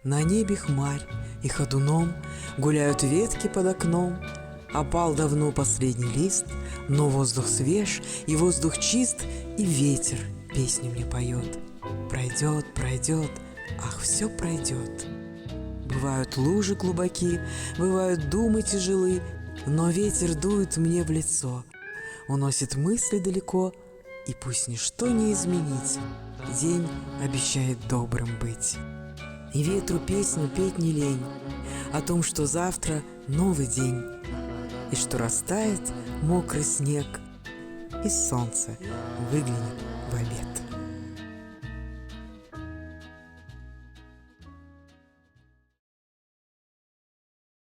На небе хмарь, и ходуном гуляют ветки под окном. Опал давно последний лист, но воздух свеж, и воздух чист, и ветер песню мне поет. Пройдет, пройдет, ах, все пройдет. Бывают лужи глубоки, бывают думы тяжелы, но ветер дует мне в лицо, уносит мысли далеко, и пусть ничто не изменить, день обещает добрым быть. И ветру песню петь не лень о том, что завтра новый день, и что растает мокрый снег, и солнце выглянет в обед.